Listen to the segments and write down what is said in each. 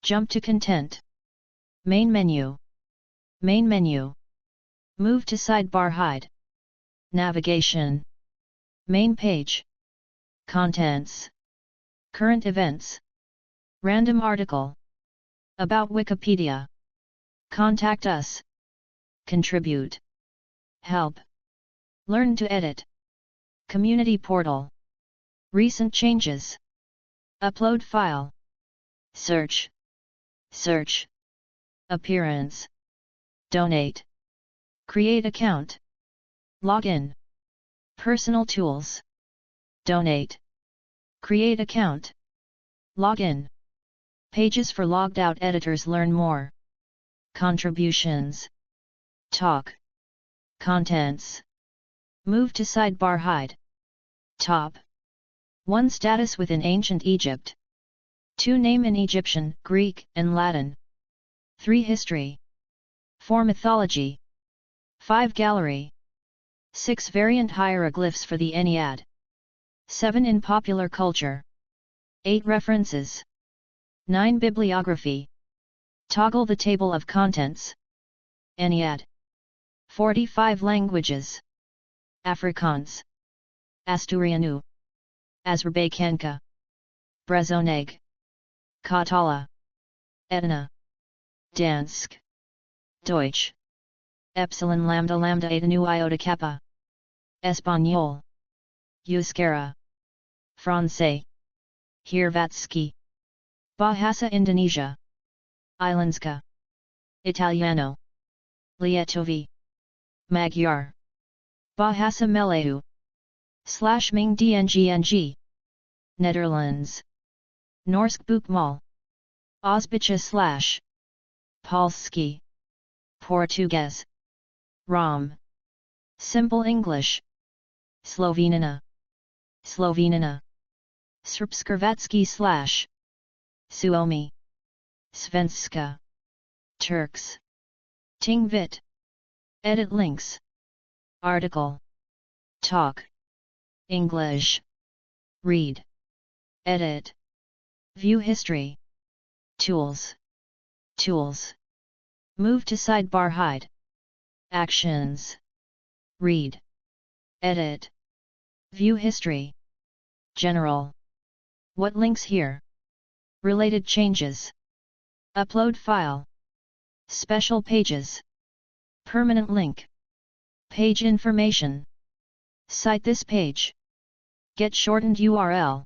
Jump to content. Main menu. Main menu. Move to sidebar hide. Navigation. Main page. Contents. Current events. Random article. About Wikipedia. Contact us. Contribute. Help. Learn to edit. Community portal. Recent changes. Upload file. Search. Search. Appearance. Donate. Create account. Login. Personal tools. Donate. Create account. Login. Pages for logged out editors. Learn more. Contributions. Talk. Contents. Move to sidebar hide. Top. 1 Status within ancient Egypt. 2 Name in Egyptian, Greek, and Latin. 3 History. 4 Mythology. 5 Gallery. 6 Variant hieroglyphs for the Ennead. 7 In popular culture. 8 References. 9 Bibliography. Toggle the table of contents. Ennead. 45 languages. Afrikaans. Asturiano. Azerbaijanca. Brezoneg. Katala. Etna. Dansk. Deutsch. Epsilon lambda lambda eta nu iota kappa. Espanol. Euskara. Francais. Hrvatski. Bahasa Indonesia. Islandska. Italiano. Lietovi. Magyar. Bahasa Melayu. /Ming DNGNG. Netherlands. Norsk Boekmal. Osbitje / Polski. Portuguese. Rom. Simple English. Slovenina. Slovenina. Srpskrvatski / Suomi. Svenska. Turks. Tingvit. Edit links. Article. Talk. English. Read. Edit. View history. Tools. Tools. Move to sidebar hide. Actions. Read. Edit. View history. General. What links here? Related changes. Upload file. Special pages. Permanent link. Page information. Cite this page. Get shortened URL.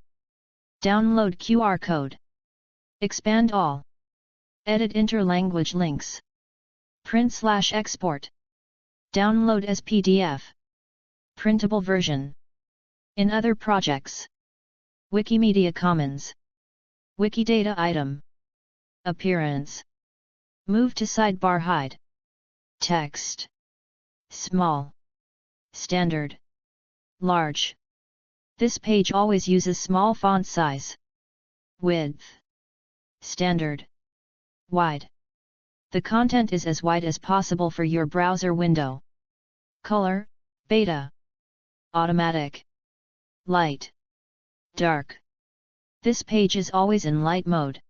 Download QR code. Expand all. Edit interlanguage links. Print/export. Download as PDF. Printable version. In other projects. Wikimedia Commons. Wikidata item. Appearance. Move to sidebar hide. Text. Small. Standard. Large. This page always uses small font size. Width. Standard. Wide. The content is as wide as possible for your browser window. Color. Beta. Automatic. Light. Dark. This page is always in light mode.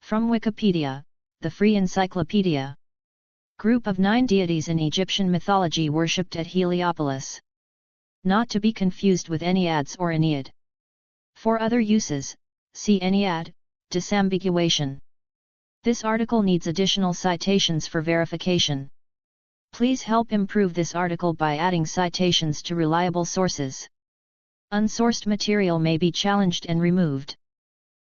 From Wikipedia, the free encyclopedia. Group of 9 deities in Egyptian mythology worshipped at Heliopolis. Not to be confused with Enneads or Ennead. For other uses, see Ennead, disambiguation. This article needs additional citations for verification. Please help improve this article by adding citations to reliable sources. Unsourced material may be challenged and removed.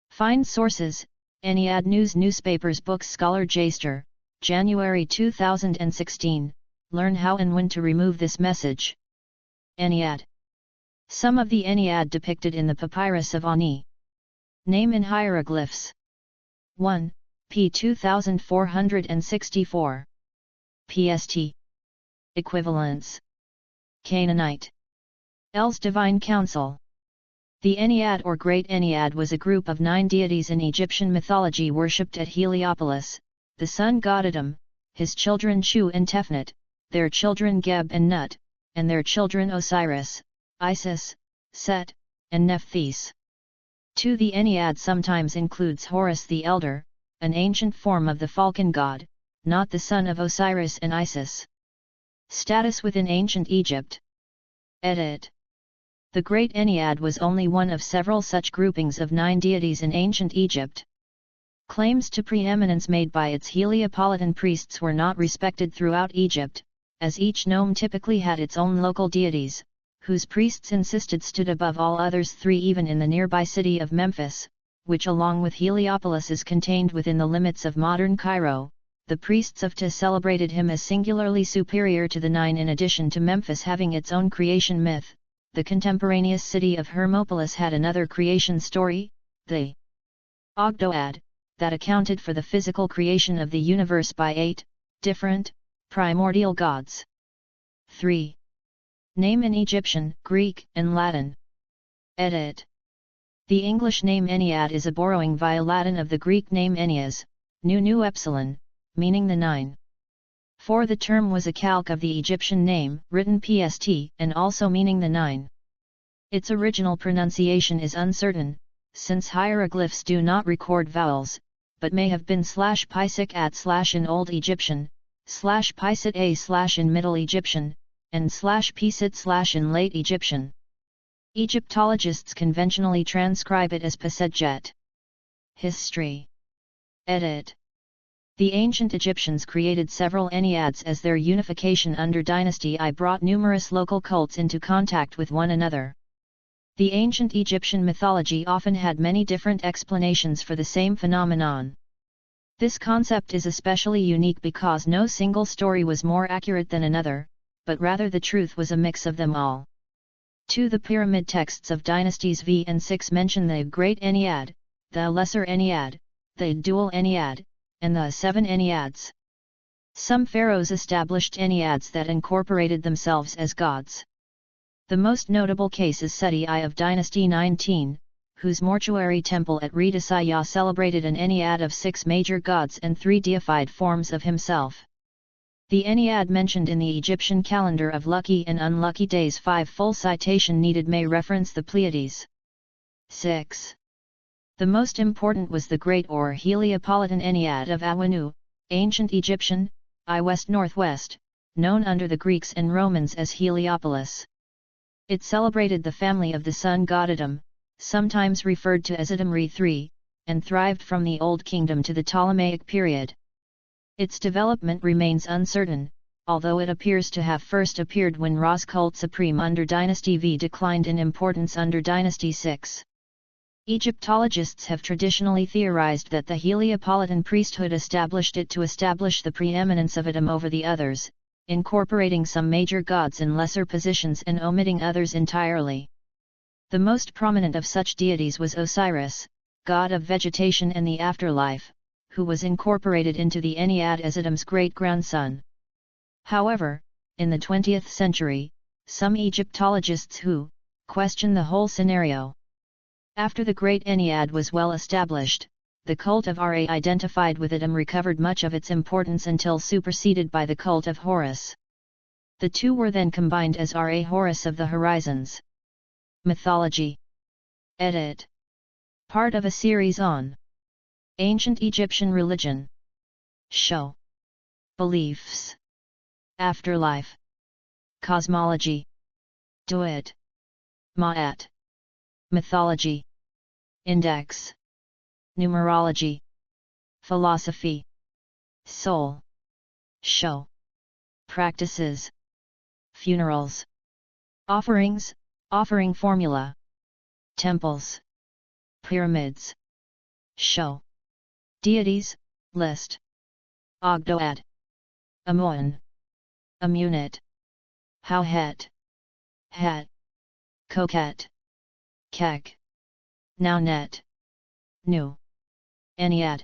Find sources: Ennead News Newspapers Books Scholar Jaster, January 2016. Learn how and when to remove this message. Ennead. Some of the Ennead depicted in the Papyrus of Ani. Name in hieroglyphs. 1. P 2464. PST. Equivalence. Canaanite. Els Divine Council. The Ennead or Great Ennead was a group of 9 deities in Egyptian mythology worshipped at Heliopolis: the sun god Adam, his children Shu and Tefnut, their children Geb and Nut, and their children Osiris, Isis, Set, and Nephthys. 2. The Ennead sometimes includes Horus the Elder, an ancient form of the falcon god, not the son of Osiris and Isis. Status within ancient Egypt. Edit. The Great Ennead was only one of several such groupings of 9 deities in ancient Egypt. Claims to preeminence made by its Heliopolitan priests were not respected throughout Egypt, as each nome typically had its own local deities, whose priests insisted stood above all others 3 even in the nearby city of Memphis, which along with Heliopolis is contained within the limits of modern Cairo. The priests of Ptah celebrated him as singularly superior to the 9. In addition to Memphis having its own creation myth, the contemporaneous city of Hermopolis had another creation story, the Ogdoad, that accounted for the physical creation of the universe by 8 different, primordial gods. 3. Name in Egyptian, Greek, and Latin. Edit. The English name Ennead is a borrowing via Latin of the Greek name Enneas, nu epsilon, meaning the 9. For the term was a calque of the Egyptian name, written PST, and also meaning the 9. Its original pronunciation is uncertain, since hieroglyphs do not record vowels, but may have been /pisic@ in Old Egyptian, /pisit in Middle Egyptian, and /pisit/ in Late Egyptian. Egyptologists conventionally transcribe it as Pasedjet. History. Edit. The ancient Egyptians created several Enneads as their unification under Dynasty I brought numerous local cults into contact with one another. The ancient Egyptian mythology often had many different explanations for the same phenomenon. This concept is especially unique because no single story was more accurate than another, but rather the truth was a mix of them all. 2. The pyramid texts of dynasties V and VI mention the Great Ennead, the Lesser Ennead, the Dual Ennead, and the 7 Enneads. Some pharaohs established Enneads that incorporated themselves as gods. The most notable case is Seti I of Dynasty 19, whose mortuary temple at Redisaya celebrated an Ennead of 6 major gods and 3 deified forms of himself. The Ennead mentioned in the Egyptian calendar of lucky and unlucky days 5 full citation needed may reference the Pleiades. 6. The most important was the Great or Heliopolitan Ennead of Awanu, ancient Egyptian, I west-northwest, known under the Greeks and Romans as Heliopolis. It celebrated the family of the sun god Adam, sometimes referred to as Adam Re III, and thrived from the Old Kingdom to the Ptolemaic period. Its development remains uncertain, although it appears to have first appeared when Ra's cult supreme under Dynasty V declined in importance under Dynasty VI. Egyptologists have traditionally theorized that the Heliopolitan priesthood established it to establish the preeminence of Adam over the others, incorporating some major gods in lesser positions and omitting others entirely. The most prominent of such deities was Osiris, god of vegetation and the afterlife, who was incorporated into the Ennead as Adam's great-grandson. However, in the 20th century, some Egyptologists who question the whole scenario. After the Great Ennead was well established, the cult of Ra identified with Adam recovered much of its importance until superseded by the cult of Horus. The two were then combined as Ra Horus of the Horizons. Mythology. Edit. Part of a series on Ancient Egyptian Religion. Show. Beliefs. Afterlife. Cosmology. Duet. Ma'at. Mythology. Index. Numerology. Philosophy. Soul. Show. Practices. Funerals. Offerings, offering formula. Temples. Pyramids. Show. Deities, list. Ogdoad. Amun. Amunit. Howhet. Het. Coquette. Kek. Nounet. Nu. Ennead.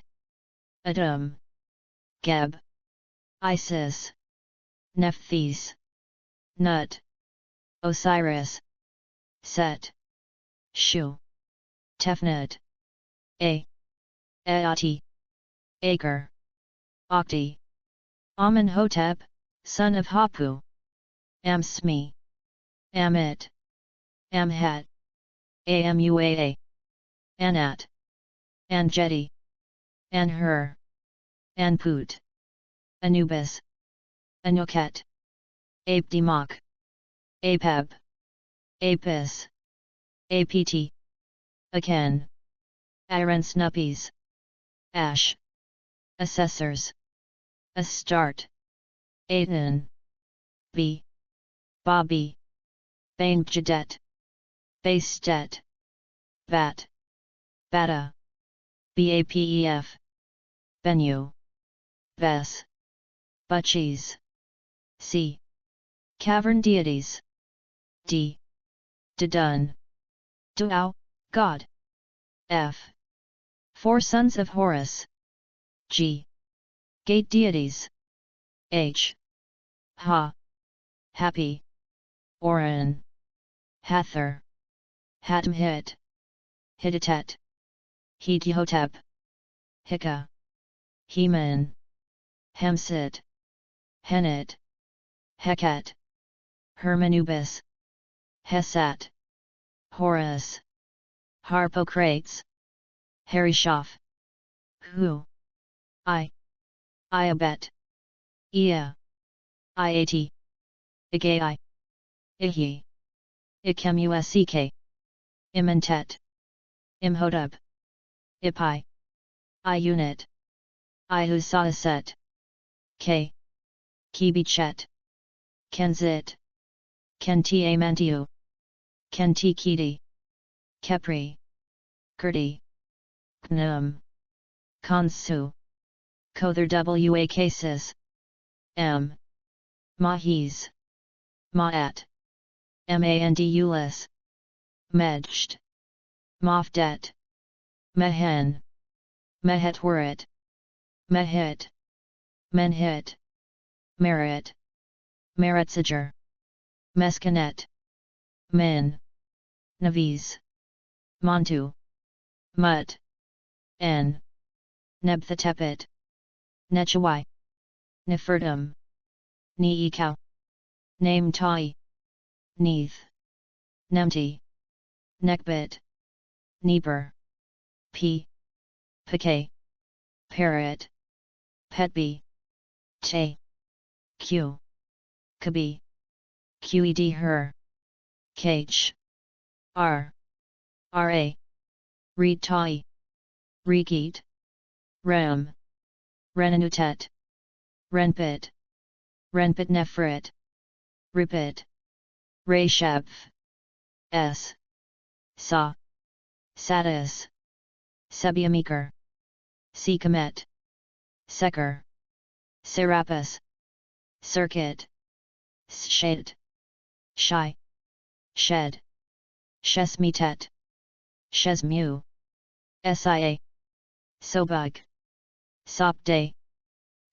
Adam. Geb. Isis. Nephthys. Nut. Osiris. Set. Shu. Tefnut. Eati. Acre. Okti. Amenhotep, son of Hapu. Amsmi. Amit. Amhat. Amuaa. Anat. Anjeti. Anhur, Anput, Anubis, Anuket, Apdemok, Apeb, Apis, Apt, Aken, Irensnuppies, Ash, Assessors, Astart, Aten, B, Bobby, Bankjadet, Bastet, Bat, Bata, Bapef, Benue, Ves, Butchies, C. Cavern deities, D. Dedun, Duau, God, F. Four sons of Horus, G. Gate deities, H. Ha, Happy, Oran, Hather, Hatmhit, Hittite, Hetihotep, Hika, Heman, Hemsit, Henit, Heket, Hermanubis, Hesat, Horus, Harpocrates, Harishaph, Hu, Iabet, Ea, Iat, Igai, Ihi, Ikemusk, Imentet, Imhotep, Ipai, Iunit, Ihusaset, K. Kibichet, Kenzit, Kentiamantiu, Kentikiti, Kepri, Kurdi, Gnum, Kansu, Kother Wa cases, M. Mahis, Maat, Mandulis, Medjt, Mafdet, Mehen, Mehetwarit, Mehit, Menhit, Merit, Meretsager, Meskanet, Min, Naviz, Montu, Mut, N, Nebthetepet, Nechawai, Nefertum, Neekau, Name Tai, Neith, Nemti, Nekbit, Neber, P, Pk, Parrot, Petbi, Te, Q, Kabi, Qed her, Kach, R, Ra, Reed Tai, Regeet, Ram, Renanutet, Renpit, Renpit Nefrit, Ripit, Rashaph, S, Sa, Satis, Sebiamekar, Sekamet, Seker, Serapis, Circuit, Shade, Shai, Shed, Shesmitet, Shesmu, Sia, Sobug, Sopday,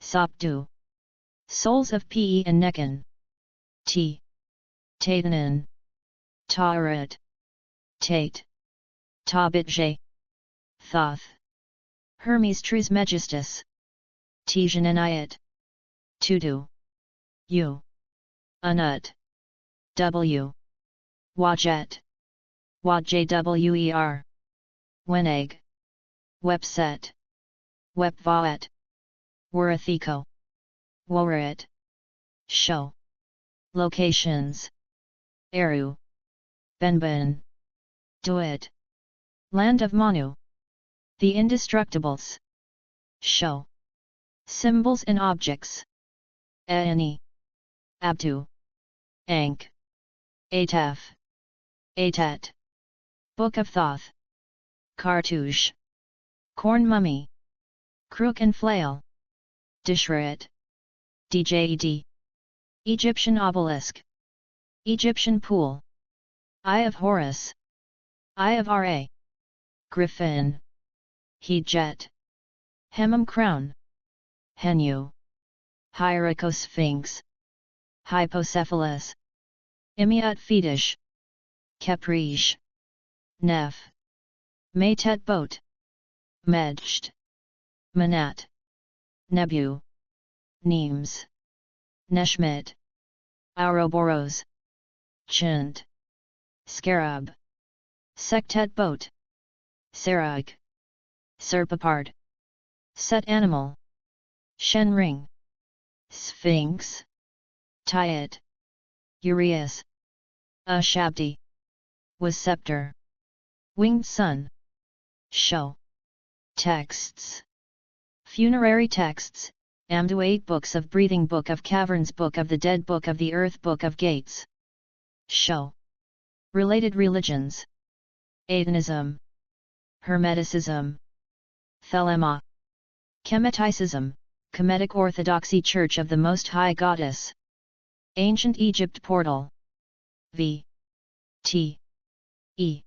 Sopdu, Souls of Pe and Nekan, T, Tatenin, Tarat, Tate, Tabitje, Thoth, Hermes Trismegistus, Tijaneniat, Tudu, U, Unut, W, Wajet, Wajwer, Weneg, Webset, Webvaet, Warathiko, Worit, Show, Locations, Eru, Benben, Duit, Land of Manu, The Indestructibles, Show, Symbols and Objects, Aani, Abtu, Ankh, Ataf, Atat, Book of Thoth, Cartouche, Corn Mummy, Crook and Flail, Dishrat, Djed, Egyptian Obelisk, Egyptian Pool, Eye of Horus, Eye of Ra, Griffin, Hejet, Hemum Crown, Henu, Hierarchosphinx, Hypocephalus, Imiat Fetish, Capriche, Nef, Maytet Boat, Medjt, Manat, Nebu, Neems, Neshmit, Ouroboros, Chint, Scarab, Sectet Boat, Sarag, Serpapard, Set animal. Shen ring. Sphinx. Tyet. Urias. Shabdi. Was scepter. Winged sun. Show. Texts. Funerary texts, Amdu 8 Books of Breathing, Book of Caverns, Book of the Dead, Book of the Earth, Book of Gates. Show. Related religions. Atenism. Hermeticism. Thelema. Chemeticism, Kemetic Orthodoxy Church of the Most High Goddess. Ancient Egypt Portal. V. T. E.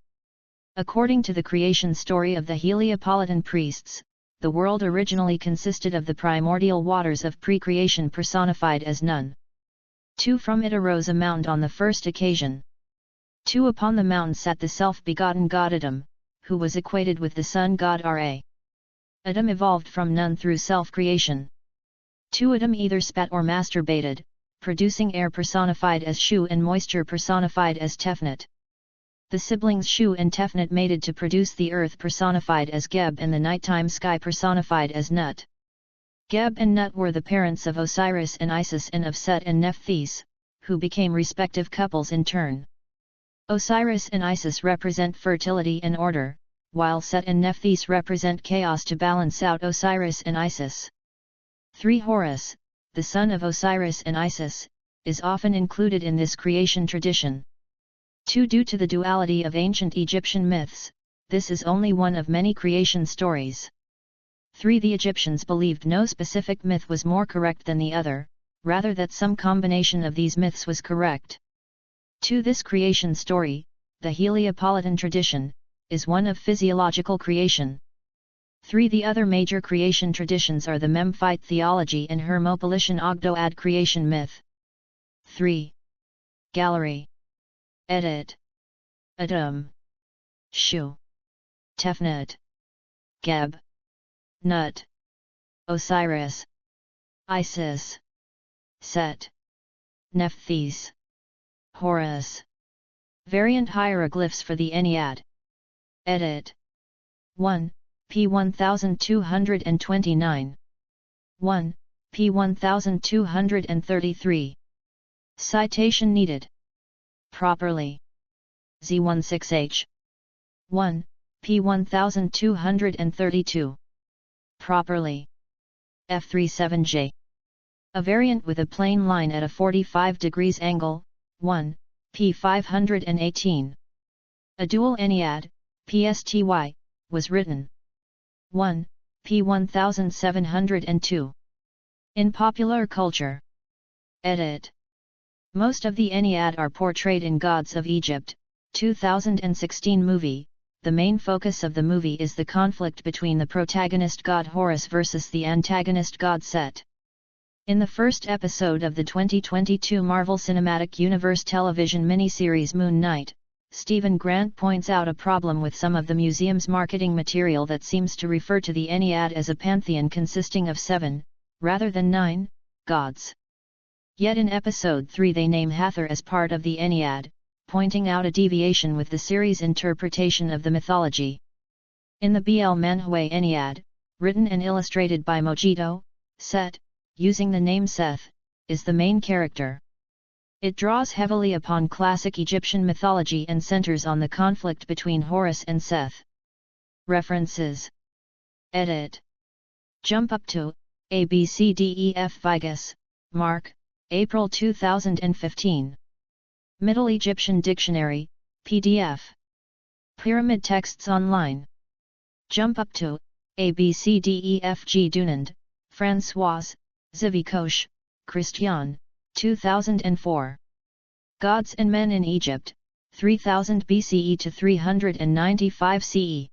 According to the creation story of the Heliopolitan priests, the world originally consisted of the primordial waters of pre-creation personified as Nun. 2. From it arose a mountain on the first occasion. 2. Upon the mountain sat the self-begotten god Adam, who was equated with the sun god Ra. Adam evolved from Nun through self-creation. 2. Adam either spat or masturbated, producing air personified as Shu and moisture personified as Tefnut. The siblings Shu and Tefnut mated to produce the earth personified as Geb and the nighttime sky personified as Nut. Geb and Nut were the parents of Osiris and Isis and of Set and Nephthys, who became respective couples in turn. Osiris and Isis represent fertility and order, while Set and Nephthys represent chaos to balance out Osiris and Isis. 3. Horus, the son of Osiris and Isis, is often included in this creation tradition. 2. Due to the duality of ancient Egyptian myths, this is only one of many creation stories. 3. The Egyptians believed no specific myth was more correct than the other, rather that some combination of these myths was correct. 2. This creation story, the Heliopolitan tradition, is one of physiological creation. 3. The other major creation traditions are the Memphite theology and Hermopolitan Ogdoad creation myth. 3. Gallery. Edit. Adam. Shu. Tefnut. Geb. Nut. Osiris. Isis. Set. Nephthys. Horus. Variant hieroglyphs for the Ennead. Edit. 1. P 1229. 1. P 1233. Citation needed. Properly. Z16H. 1. P 1232. Properly. F37J. A variant with a plane line at a 45 degrees angle. 1. P 518. A dual Ennead, PSTY, was written. 1. P 1702. In popular culture. Edit. Most of the Ennead are portrayed in Gods of Egypt, 2016 movie. The main focus of the movie is the conflict between the protagonist god Horus versus the antagonist god Set. In the first episode of the 2022 Marvel Cinematic Universe television miniseries Moon Knight, Stephen Grant points out a problem with some of the museum's marketing material that seems to refer to the Ennead as a pantheon consisting of 7, rather than 9, gods. Yet in episode 3 they name Hathor as part of the Ennead, pointing out a deviation with the series' interpretation of the mythology. In the BL Manhwa Ennead, written and illustrated by Mojito, Set, using the name Seth, is the main character. It draws heavily upon classic Egyptian mythology and centers on the conflict between Horus and Seth. References. Edit. Jump up to, ABCDEF Vigus, Mark, April 2015. Middle Egyptian Dictionary, PDF. Pyramid Texts Online. Jump up to, ABCDEFG Dunand, Françoise, Zivikosh, Christian, 2004. Gods and Men in Egypt, 3000 BCE to 395 CE.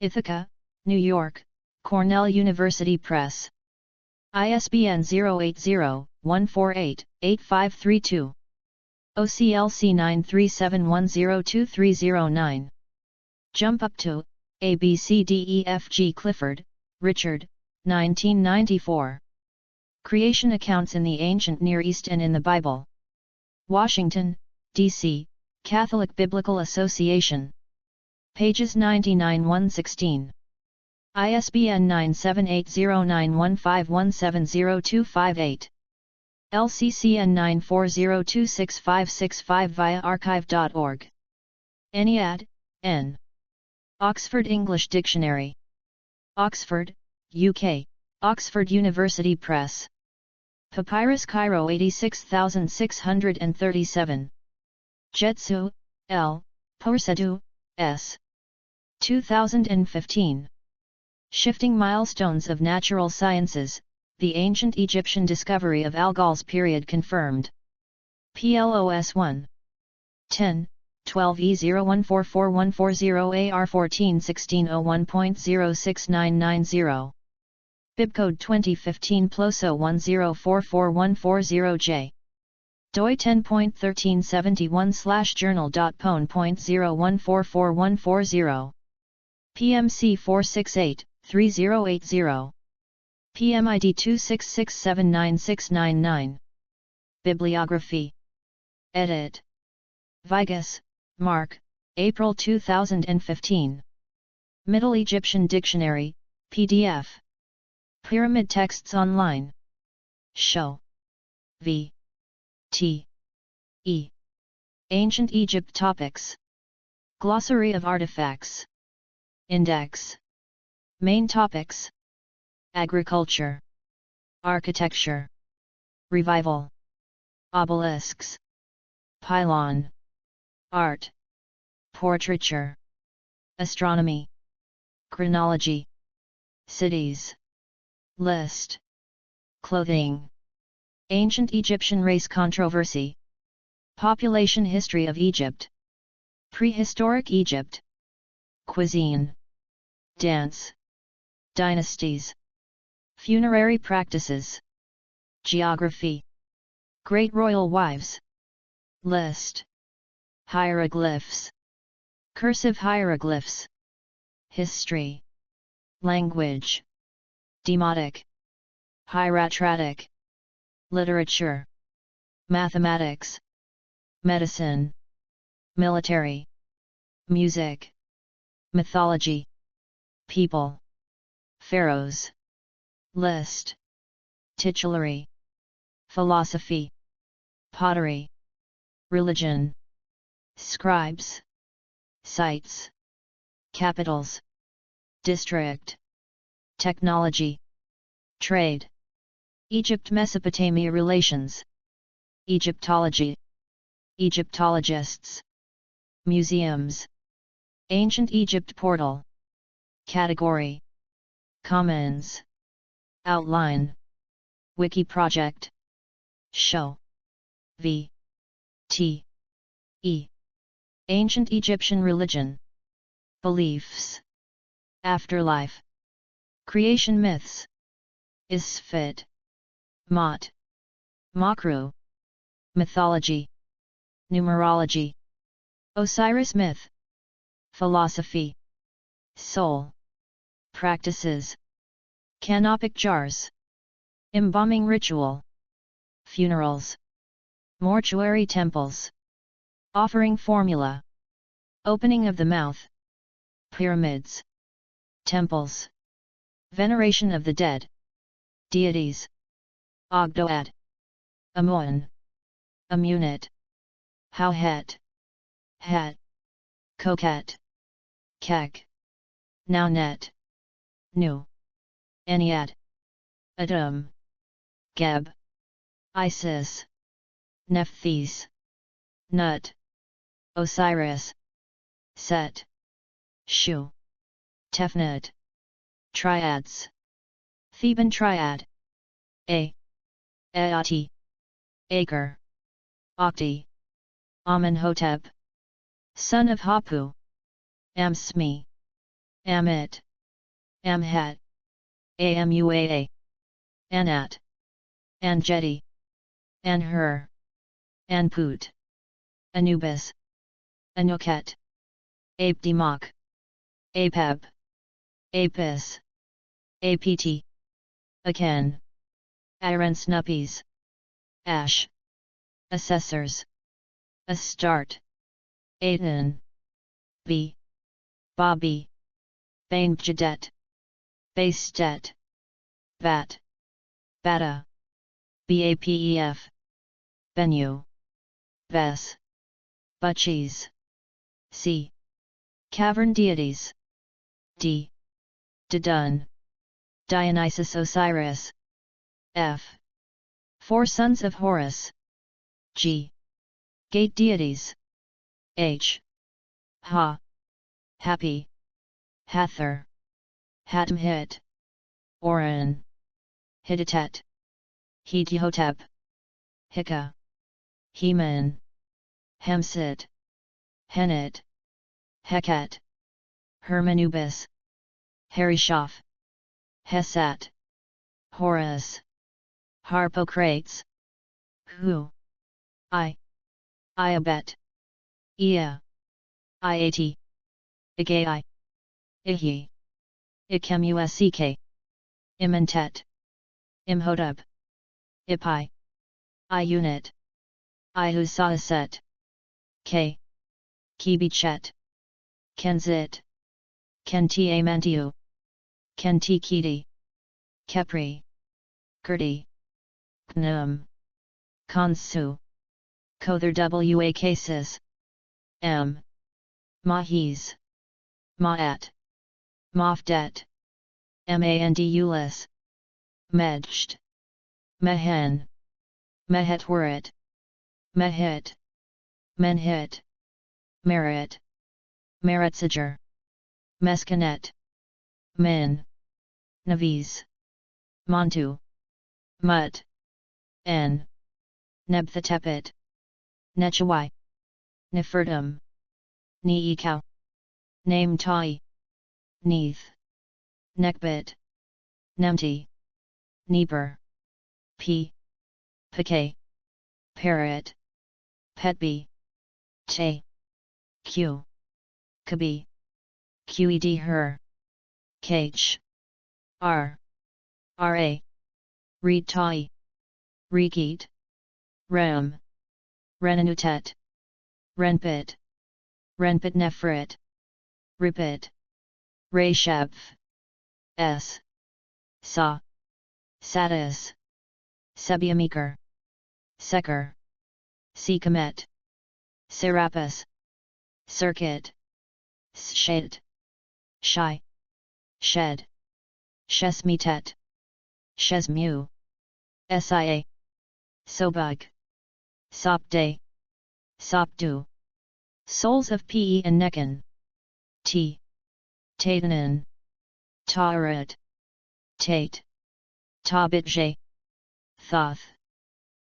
Ithaca, New York, Cornell University Press. ISBN 080-148-8532. OCLC 937102309. Jump up to, ABCDEFG Clifford, Richard, 1994. Creation Accounts in the Ancient Near East and in the Bible. Washington, D.C., Catholic Biblical Association. Pages 99-116. ISBN 9780915170258. LCCN 940265565 via archive.org. Ennead, N. Oxford English Dictionary. Oxford, UK, Oxford University Press. Papyrus Cairo 86637. Jetsu, L., Porsedu, S. 2015. Shifting Milestones of Natural Sciences, the Ancient Egyptian Discovery of Algol's Period Confirmed. PLOS 1. 10, 12 E01444140 AR 141601.06990. Bibcode 2015 PLOSO 10444140J. doi 10.1371/journal.pwn.0144140. PMC 468-3080. PMID 266796999. Bibliography. Edit. Vigas, Mark, April 2015. Middle Egyptian Dictionary, PDF. Pyramid Texts Online. Show. V. T. E. Ancient Egypt Topics. Glossary of Artifacts. Index. Main Topics. Agriculture. Architecture. Revival. Obelisks. Pylon. Art. Portraiture. Astronomy. Chronology. Cities. List. Clothing. Ancient Egyptian race controversy. Population history of Egypt. Prehistoric Egypt. Cuisine. Dance. Dynasties. Funerary practices. Geography. Great royal wives. List. Hieroglyphs. Cursive hieroglyphs. History. Language. Demotic. Hieratic. Literature. Mathematics. Medicine. Military. Music. Mythology. People. Pharaohs. List. Titulary. Philosophy. Pottery. Religion. Scribes. Sites. Capitals. District. Technology. Trade. Egypt-Mesopotamia relations. Egyptology. Egyptologists. Museums. Ancient Egypt portal. Category. Commons. Outline. Wiki project. Show. V. T. E. Ancient Egyptian religion. Beliefs. Afterlife. Creation myths. Isfit. Mot. Makru. Mythology. Numerology. Osiris myth. Philosophy. Soul. Practices. Canopic jars. Embalming ritual. Funerals. Mortuary temples. Offering formula. Opening of the mouth. Pyramids. Temples. Veneration of the dead. Deities. Ogdoad. Amun. Amunit. Howhet. Het. Coquette. Kek. Nounet. Nu. Ennead. Adam. Geb. Isis. Nephthys. Nut. Osiris. Set. Shu. Tefnut. Triads. Theban triad. Aati. Acre. Okti. Amenhotep. Son of Hapu. Amsmi. Amit. Amhat. Amuaa. Anat. Anjeti. Anhur. Anput. Anubis. Anuket. Apdemoc. Apep. Apis. Apt. Aken. Irensnuppies. Ash. Assessors. Astart. Aten. B. Bobby. Bainjadet. Bastet, bat, bata, bapef, benue, bes, butchies, c. Cavern deities, d. Didun, Dionysus Osiris, f. Four sons of Horus, g. Gate deities, h. Ha, happy, Hathor, Hatmhit, Oran, Hittite, Hetihotep, Hika, Heman, Hemsit, Henit, Heket, Hermanubis, Harishaph, Hesat, Horus, Harpocrates, Hu, Iabet, Ea, Iat, Igai, Ihi, Ikemusk, Imentet, Imhotep, Ipai, Iunit, Ihusaset, K. Kibichet, Kenzit, Kentiamentiu, Kentikiti, Kepri, Gerti, Knum, Konsu, Kother Wa cases, M. Mahis, Maat, Mafdet, Mandulis, Medjt, Mehen, Mehetwarit, Mehit, Menhit, Merit, Meritziger, Meskanet, Min, Naviz, Montu, Mut, N. Nebthetepet, Nechawai, Nefertum, Neekau, Name Tai, Neith, Nekbit, Nemti, Neber, P. Pk, Parrot, Petbi, Te, Q, Kabi, Qed her, Kh, R, Ra, Reed Tai, Regeet, Rem, Renanutet, Renpit, Renpit Nefrit, Ripit, Resheph, S. Sa, Satis, Sebiamekar, Seker, Sekamet, Serapis, Circuit, Shed, Shai, Shed, Shesmitet, Shesmu, Sia, Sobug, Sopde, Sopdu, Souls of Pe and Nekan, T. Taitanen, Taurat, Tate, Tabitje, Thoth,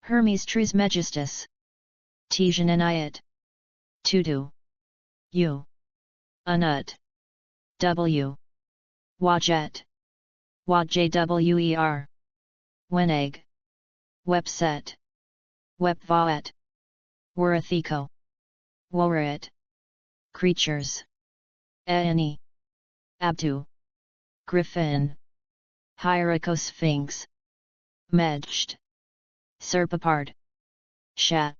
Hermes Trismegistus, Tijananiat, Tudu, U, Anut, W, Wajet, Wajwer, Weneg, Wepset, Wepvaet, Warathiko, Worit, Creatures, Aeni, Abtu, Griffin, Hierarchosphinx, Medjt, Serpapard, Shat,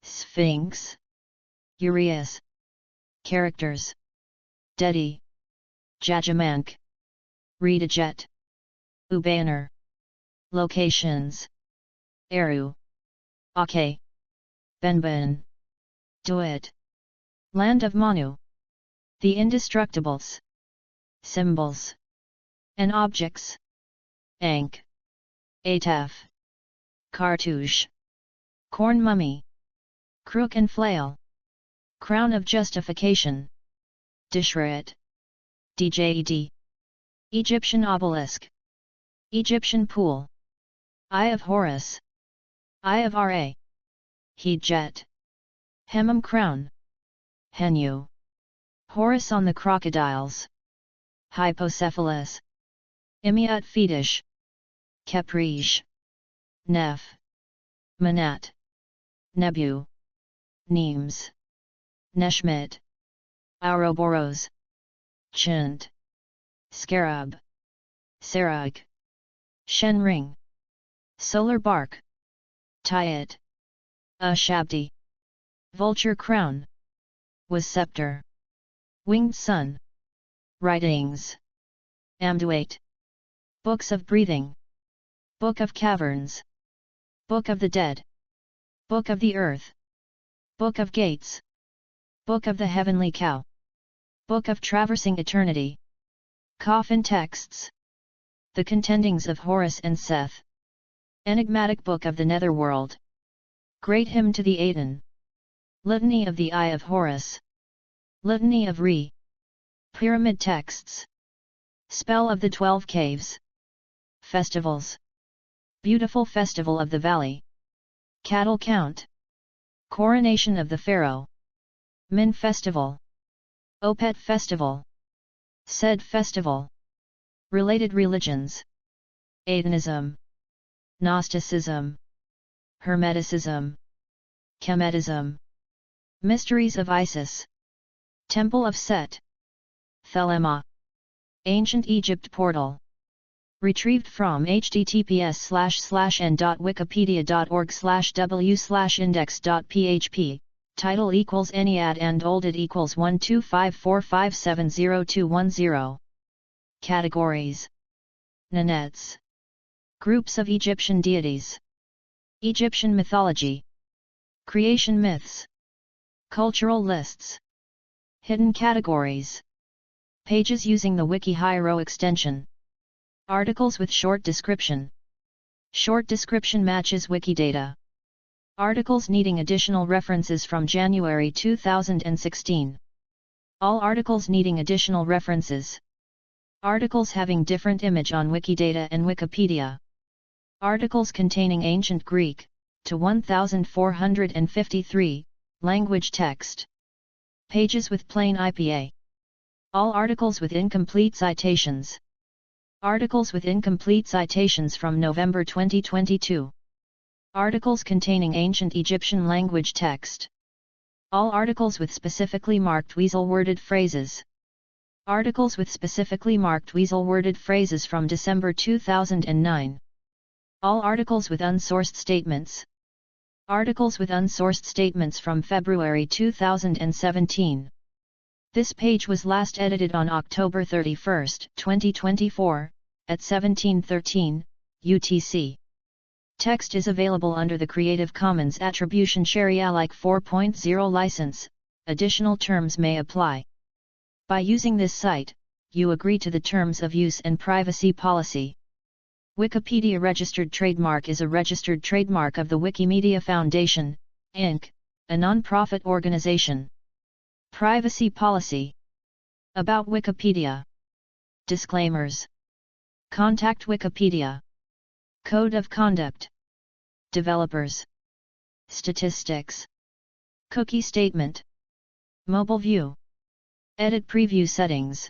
Sphinx, Urias, Characters, Dedi, Jajamank, Redajet, Ubaner, Locations, Eru, Ake, Benben, Duit, Land of Manu, The Indestructibles, Symbols, and Objects, Ankh, Ataf, Cartouche, Corn Mummy, Crook and Flail, Crown of Justification, Dishret, Djed, Egyptian Obelisk, Egyptian Pool, Eye of Horus, Eye of Ra, Heedjet, Hemam Crown, Henu, Horus on the Crocodiles, Hypocephalus, Imiat Fetish, Keprish, Neph, Manat, Nebu, Nemes, Neshmit, Ouroboros, Chint, Scarab, Sarug, Shenring, Solar Bark, Tyet, Shabdi, Vulture Crown, was Scepter, Winged Sun, Writings, Amduate. Books of Breathing. Book of Caverns. Book of the Dead. Book of the Earth. Book of Gates. Book of the Heavenly Cow. Book of Traversing Eternity. Coffin Texts. The Contendings of Horus and Seth. Enigmatic Book of the Netherworld. Great Hymn to the Aten. Litany of the Eye of Horus. Litany of Re. Pyramid Texts. Spell of the 12 Caves. Festivals. Beautiful Festival of the Valley. Cattle Count. Coronation of the Pharaoh. Min Festival. Opet Festival. Sed Festival. Related religions. Atenism. Gnosticism. Hermeticism. Kemetism. Mysteries of Isis. Temple of Set. Thelema. Ancient Egypt Portal. Retrieved from https://n.wikipedia.org/w/index.php. Title equals Ennead and Olded equals 12545700210. Categories. Nenads. Groups of Egyptian deities. Egyptian mythology. Creation myths. Cultural lists. Hidden categories. Pages using the WikiHiero extension. Articles with short description. Short description matches Wikidata. Articles needing additional references from January 2016. All articles needing additional references. Articles having different image on Wikidata and Wikipedia. Articles containing Ancient Greek, to 1453, language text. Pages with plain IPA. All articles with incomplete citations. Articles with incomplete citations from November 2022. Articles containing ancient Egyptian language text. All articles with specifically marked weasel-worded phrases. Articles with specifically marked weasel-worded phrases from December 2009. All articles with unsourced statements. Articles with unsourced statements from February 2017. This page was last edited on October 31, 2024, at 17:13 UTC. Text is available under the Creative Commons Attribution Share Alike 4.0 license. Additional terms may apply. By using this site, you agree to the terms of use and privacy policy. Wikipedia registered trademark is a registered trademark of the Wikimedia Foundation, Inc., a non-profit organization. Privacy policy. About Wikipedia. Disclaimers. Contact Wikipedia. Code of conduct. Developers. Statistics. Cookie statement. Mobile view. Edit preview settings.